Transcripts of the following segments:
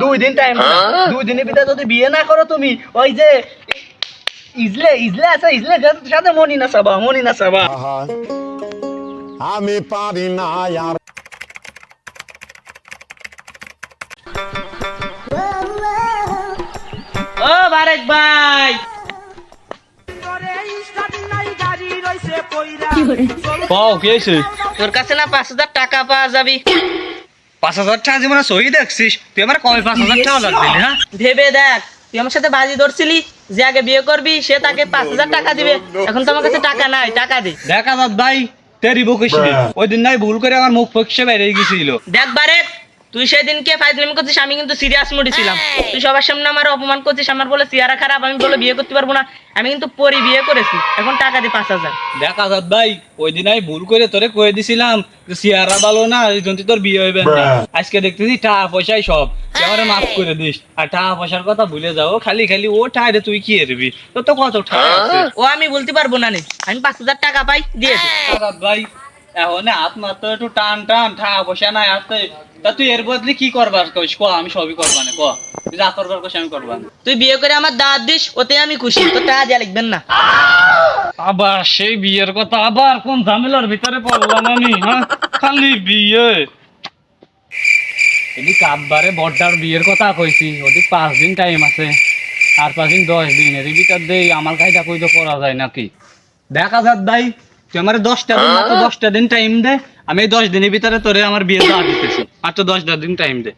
2 দিন টাইম দিলাম 2 দিনের ভিতরে যদি বিয়ে না করো তুমি ওই যে ইজলে আছে ইজলে সাথে মনি না সাবা আমি পারি না আর ও বারেক ভাই পাও কি হয়েছে? তোর কাছে না 5,000 টাকা পাওয়া যাবি 5,000 টাকা জীবনে সহি দেখছিস তুই আমার কবে 5,000 টাকা লাগবে হ্যাঁ? ভেবে দেখ তুই আমার সাথে বাজি ধরছিলি যে আগে বিয়ে করবি সে তাকে 5,000 টাকা দিবে এখন তো আমার কাছে টাকা নাই টাকা দে দেখ আজাদ ভাই তেরি বকিস রে। ওই দিন নাই ভুল করে আমার মুখ ফকসে বেরিয়ে গেছিল। দেখ বারেক তুই সেদিনকে ফাইজলামি করছিস আমি কিন্তু সিরিয়াস মুডে ছিলাম তুই সবার সামনে আমার অপমান করছিস আমার বলে চেহারা খারাপ আমি বলে বিয়ে করতে পারবো না আমি কিন্তু পরি বিয়ে করেছি এখন টাকা দে 5,000 দেখ আজাদ ভাই ওই দিন আমি ভুল করে তোরে কয়ে দিছিলাম যে সিয়ারা ভালো না এই জন্য তোর বিয়ে হইবে না। আজকে দেখতেছি টাকা পয়সাই সব তুই আমারে মাফ করে দিস আর টাকা পয়সার কথা ভুলে যাও খালি খালি ও টাকা তুই কি এরবি তোর তো কত টাকা আছে। ও আমি বলতে পারবো না নে আমি 5,000 টাকা পাই দিয়ে দে আজাদ ভাই এখন হাত মাত্র একটু টান টান টাকা পয়সা নাই আছে তা তুই এর বদলে কি করবার কইস ক আমি সবই করবা না ক তুই যা করবার কইস আমি করবা না। তুই বিয়ে করে আমার দাওয়াত দিস ওতে আমি খুশি তো টাকা দেয়া লাগবেন না আবার সেই বিয়ের কথা আবার কোন ঝামেলার ভিতরে পড়লাম আমি হ্যাঁ খালি বিয়ে এদিক আব্বারে বড়টার বিয়ের কথা কইছি ওদিক 5 দিন টাইম আছে আর 5 দিন 10 দিন এর ভিতর দেই আমার কাইটা কই তো করা যায় নাকি দেখা যাক ভাই তুই আমার 10টা দিন মাত্র 10টা দিন টাইম দে আমি এই 10 দিনের ভিতরে তোরে আমার বিয়ে দেওয়া দিতেছি মাত্র 10টা দিন টাইম দে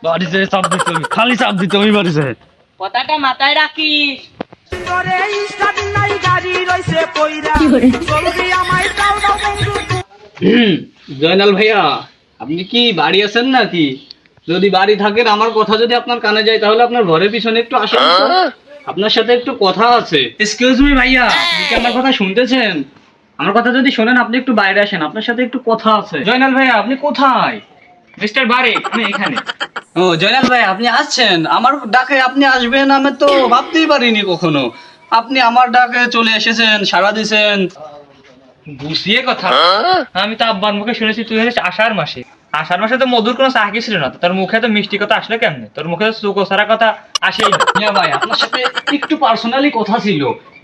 বাড়িতে চাপ দিতে হবে, খালি চাপ দিতে হবে বাড়িতে কথাটা মাথায় রাখিস জয়নাল ভাইয়া আপনি কি বাড়ি আছেন নাকি যদি বাড়ি থাকেন আমার কথা যদি আপনার কানে যায় তাহলে আপনার ঘরের পিছনে একটু আসেন তো। আপনার সাথে একটু কথা আছে এক্সকিউজ মি ভাইয়া আপনি কি আমার কথা শুনতেছেন আমার কথা যদি শোনেন আপনি একটু বাইরে আসেন আপনার সাথে একটু কথা আছে জয়নাল ভাইয়া আপনি কোথায় মিস্টার বারেক আমি এখানে ও জয়নাল ভাই আপনি আসছেন আমার ডাকে আপনি আসবেন আমি তো ভাবতেই পারিনি কখনো আপনি আমার ডাকে চলে এসেছেন সাড়া দিয়েছেন বুঝিয়ে কথা আমি তো আব্বার মুখে শুনেছি তুই হচ্ছে আষাঢ় মাসে তো মধুর কোনো চাকরি ছিল না তোর মুখে তো মিষ্টি কথা আসলে কেমনে তোর মুখে তো সুকো সারা কথা আসেই না ভাই আপনার সাথে একটু পার্সোনালি কথা ছিল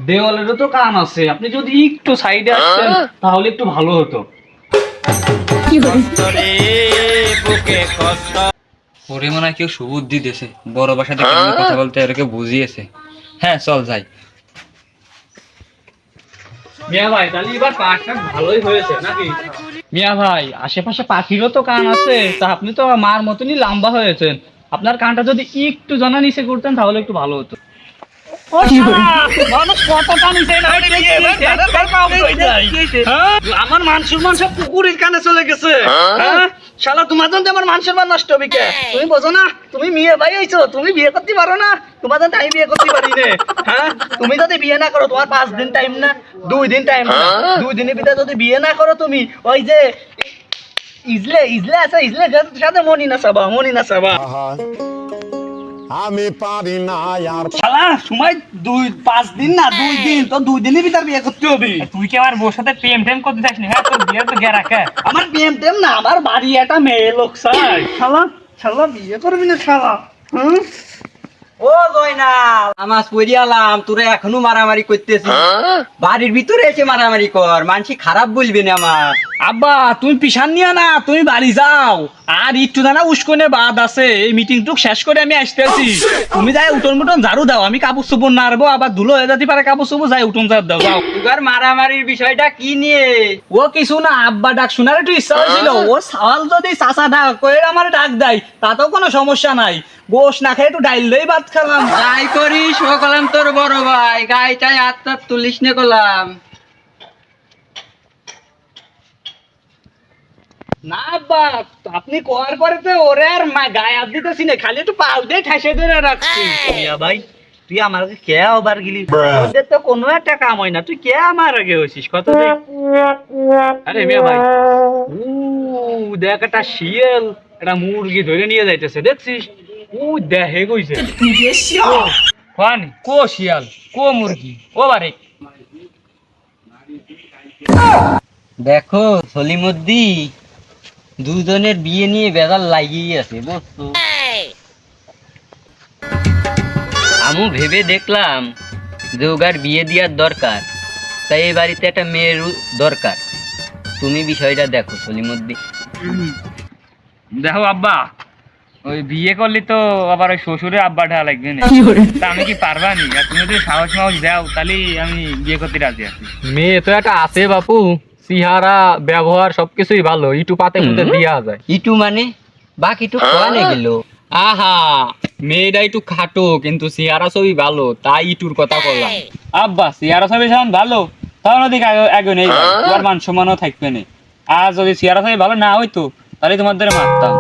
দেওয়ালেরও তো কান আছে আপনি যদি একটু সাইডে আসতেন তাহলে একটু ভালো হতো ওরে মনে হয় কেউ সুবুদ্ধি দিয়েছে বড় ভাষাতে কেমন কথা বলতে এরকে বুঝিয়েছে হ্যাঁ চল যাই মিয়া ভাই তাহলে এবার পাঠটা ভালোই হয়েছে নাকি মিয়া ভাই আশেপাশে পাখিরও তো কান আছে তা আপনি তো মার মতনই লম্বা হয়েছেন আপনার কানটা যদি একটু জানা নিচে করতেন তাহলে একটু ভালো হতো আমার মান সম্মান সব কুকুরের কানে চলে গেছে শালা তোমার জন্য আমার মান সম্মান নষ্ট হবে কে তুমি বোঝো না তুমি মেয়ে ভাই হইছো তুমি বিয়ে করতে পারো না তোমার জন্য আমি বিয়ে করতে পারি না হ্যাঁ তুমি যদি বিয়ে না করো তোমার 5 দিন টাইম না 2 দিন টাইম না 2 দিনের ভিতরে যদি বিয়ে না করো তুমি ওই যে ইজলে আছে ইজলে সাথে মনি না সাবা আমি পারি না আর শালা সময় 5 দিন না 2 দিন তো 2 দিনের ভিতর বিয়ে করতে হবে তুই কি আমার বউর সাথে প্রেম করতে চাস না হ্যাঁ তোর বিয়ে তো গেরা কে আমার প্রেম না আমার বাড়ি একটা মেয়ে লোক চাই শালা বিয়ে করবি না শালা ও জয়নাল আমার পরিয়ালাম তোরা এখনো মারামারি করতেছিস বাড়ির ভিতরে এসে মারামারি কর মানসি খারাপ বলবে না আমার আব্বা তুমি পিছান নিয়া না তুমি বাড়ি যাও আর একটু দানা উস্কনে বাদ আছে এই মিটিং টুক শেষ করে আমি আসতেছি তুমি যাই উঠোন মুটন ঝাড়ু দাও আমি কাপড় চোপড় নাড়বো আবার ধুলো হয়ে যেতে পারে কাপড় চোপড় যাই উঠোন ঝাড় দাও যাও তোর মারামারির বিষয়টা কি নিয়ে ও কিছু না আব্বা ডাক শোনার একটু ইচ্ছা হয়েছিল ও সওয়াল যদি চাচা ডাক কয়ে আমার ডাক দেয় তাতেও কোনো সমস্যা নাই গোশ না খেয়ে একটু ডাইল দই ভাত খেলাম যাই করিস ও কলাম তোর বড় ভাই গাইটাই আত্মার তুলিস নে কলাম না আব্বা আপনি কোয়ার পরে তো ওরে আর গায়ে হাত দিতেছি না খালি একটু পাল দিয়ে ঠাসে ধরে রাখছি মিয়া ভাই তুই আমার কে ওভার গেলি ওদের তো কোনো একটা কাম হয় না তুই কে আমার আগে হইছিস কত আরে মিয়া ভাই দেখ একটা শিয়াল একটা মুরগি ধরে নিয়ে যাইতেছে দেখছিস দেখে কইছে খানি কো শিয়াল কো মুরগি ও বারে দেখো সলিমুদ্দি দুজনের বিয়ে নিয়ে বেজাল লাগিয়ে আছে বুঝছো আমি ভেবে দেখলাম যে ওগার বিয়ে দেওয়ার দরকার, তাই এই বাড়িতে একটা মেয়ের দরকার। তুমি বিষয়টা দেখো সলিমুদ্দিন। দেখো আব্বা, ওই বিয়ে করলি তো আবার ওই শ্বশুরের আব্বা ঢা লাগবে না, তা আমি কি পারবানি? আর তুমি যদি সাহস মাহস দাও তাহলে আমি বিয়ে করতে রাজি আছি। মেয়ে তো একটা আছে বাপু, সিহারা ব্যবহার সবকিছুই ভালো, ইটু পাতে পুঁতে দিয়া যায়। ইটু মানে বাকিটু কোয়ানে গেল? আহা, মেয়েটা একটু খাটো কিন্তু সিহারা ছবি ভালো, তাই ইটুর কথা বললাম। আব্বা সিয়ারা ছবি যখন ভালো তখন ওদিকে আগে নেই, তোমার মান সম্মানও থাকবে না। আর যদি সিয়ারা ছবি ভালো না হইতো তাহলে তোমাদের মারতাম।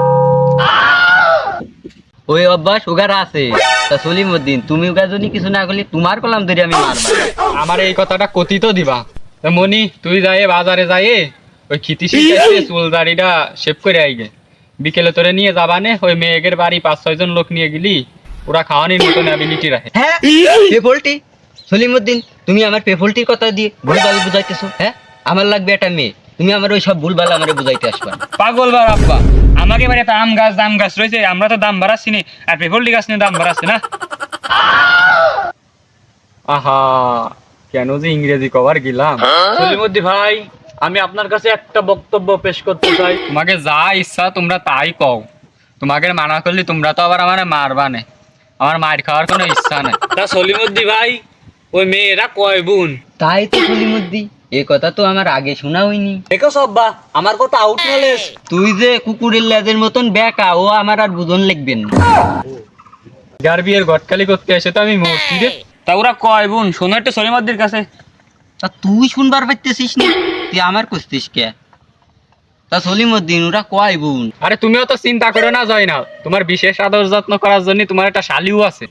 ওই অভ্যাস ওগার আছে। তা সলিমুদ্দিন, তুমি ওগার জন্য কিছু না করলে তোমার কলাম ধরে আমি মারবা। আমার এই কথাটা কথিত দিবা। তা মনি, তুই যাই বাজারে যাই ওই খিতি শিখতে চুল দাড়িটা শেভ করে আইগে, বিকেলে তোরে নিয়ে যাবানে ওই মেয়েদের বাড়ি 5-6 জন লোক নিয়ে গেলি, ওরা খাওয়ানির মতন অ্যাবিলিটি রাখে। হ্যাঁ, পেফলটি। সলিমুদ্দিন, তুমি আমার পেফলটির কথা দিয়ে ভুলভাল বুঝাইতেছো। হ্যাঁ, আমার লাগবে একটা মেয়ে, তুমি আমার ওই সব ভুলভাল আমারে বুঝাইতে আসবা না। পাগল বার আব্বা, আমাকে এবারে একটা আম গাছ দাম গাছ রয়েছে, আমরা তো দাম বাড়াচ্ছি নি, আর পেপলটি গাছ নিয়ে দাম বাড়াচ্ছে না। আহা, কেন যে ইংরেজি কভার গেলাম। সলিমুদ্দিন ভাই, আমি আপনার কাছে একটা বক্তব্য পেশ করতে চাই। তোমাকে যা ইচ্ছা তোমরা তাই কও, তোমাকে মানা করলে তোমরা তো আবার আমার মারবা না, আমার মার খাওয়ার কোনো ইচ্ছা নাই। তা সলিমুদ্দিন ভাই, ওই মেয়েরা কয় বোন? তাই তো সলিমুদ্দিন, এই কথা তো আমার আগে শোনা হয়নি। দেখো সব্বা, আমার কথা আউট নলেজ। তুই যে কুকুরের লেজের মতন বেকা, ও আমার আর বুঝন লিখবেন না। যার বিয়ের গটকালি করতে এসে তো আমি মরছি রে। তা ওরা কয় বোন শোনো একটা সলিমদ্দির কাছে। তা তুই শুনবার পাইতেছিস না, তুই আমার করছিস কে? তা সলিমুদ্দিন, ওরা কয় বোন? আরে তুমিও তো চিন্তা করো না যায় না, তোমার বিশেষ আদর যত্ন করার জন্য তোমার একটা শালিও আছে।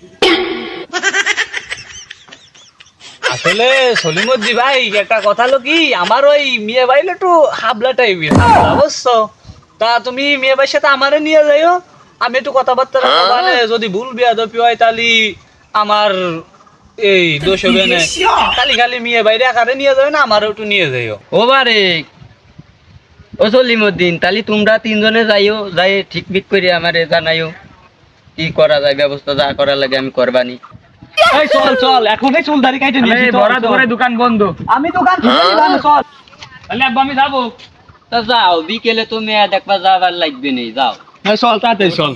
আসলে সলিমুদ্দিন ভাই, একটা কথা হলো কি, আমার ওই মেয়ে ভাইলে একটু হাবলা টাইপের, অবশ্য। তা তুমি মেয়ে ভাইয়ের সাথে আমারে নিয়ে যাইও, আমি একটু কথাবার্তা মানে যদি ভুল বেয়াদপি হয় তাহলে আমার এই দোষ হবে না। খালি খালি মেয়ে বাইরে আকারে নিয়ে যাবে না, আমারও একটু নিয়ে যাইও। ও বারে, ও সলিমুদ্দিন, তাহলে তোমরা তিনজনে যাইও, যাই ঠিক বিক করে আমারে জানাইও কি করা যায়, ব্যবস্থা যা করা লাগে আমি করবানি। এই চল চল, এখনই চুল দাড়ি কাটে নিয়েছি, চল, বড় চল। করে দোকান বন্ধ, আমি দোকান খুলে দিলাম, চল। তাহলে আব্বা আমি যাবো। তা যাও, বিকেলে তো মেয়া দেখবা যাবার লাগবে নেই, যাও। চল তাড়াতাড়ি চল।